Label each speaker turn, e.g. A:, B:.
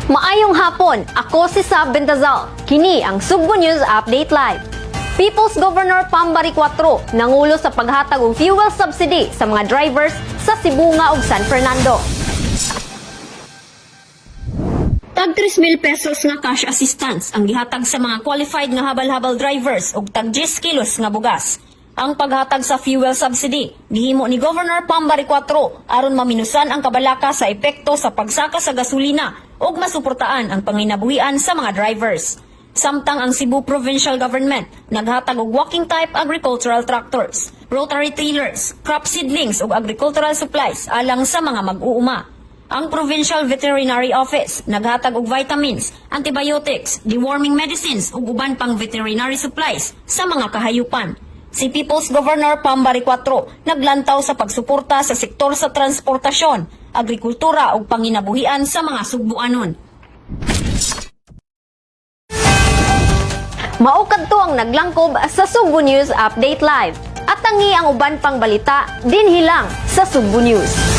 A: Maayong hapon, ako si Sab Bentazal. Kini ang Sugbo News Update Live. People's Governor Pambari 4 nangulo sa paghatag og fuel subsidy sa mga drivers sa Sibunga ug San Fernando. Tag 3,000 pesos nga cash assistance ang gihatag sa mga qualified nga habal-habal drivers ug tag 10 kilos nga bugas. Ang paghatag sa fuel subsidy gihimo ni Governor Pambari 4 aron maminusan ang kabalaka sa epekto sa pagsaka sa gasolina ug masuportaan ang panginabuhian sa mga drivers. Samtang ang Cebu Provincial Government naghatag og walking type agricultural tractors, rotary tillers, crop seedlings ug agricultural supplies alang sa mga mag-uuma. Ang Provincial Veterinary Office naghatag og vitamins, antibiotics, deworming medicines ug uban pang veterinary supplies sa mga kahayupan. Si People's Governor Pambari 4 naglantaw sa pagsuporta sa sektor sa transportasyon, agrikultura ug panginabuhian sa mga Sugbuanon. Mao kadto ang naglangkob sa Sugbo News Update Live. At tangi ang uban pang balita dinhi lang sa Sugbo News.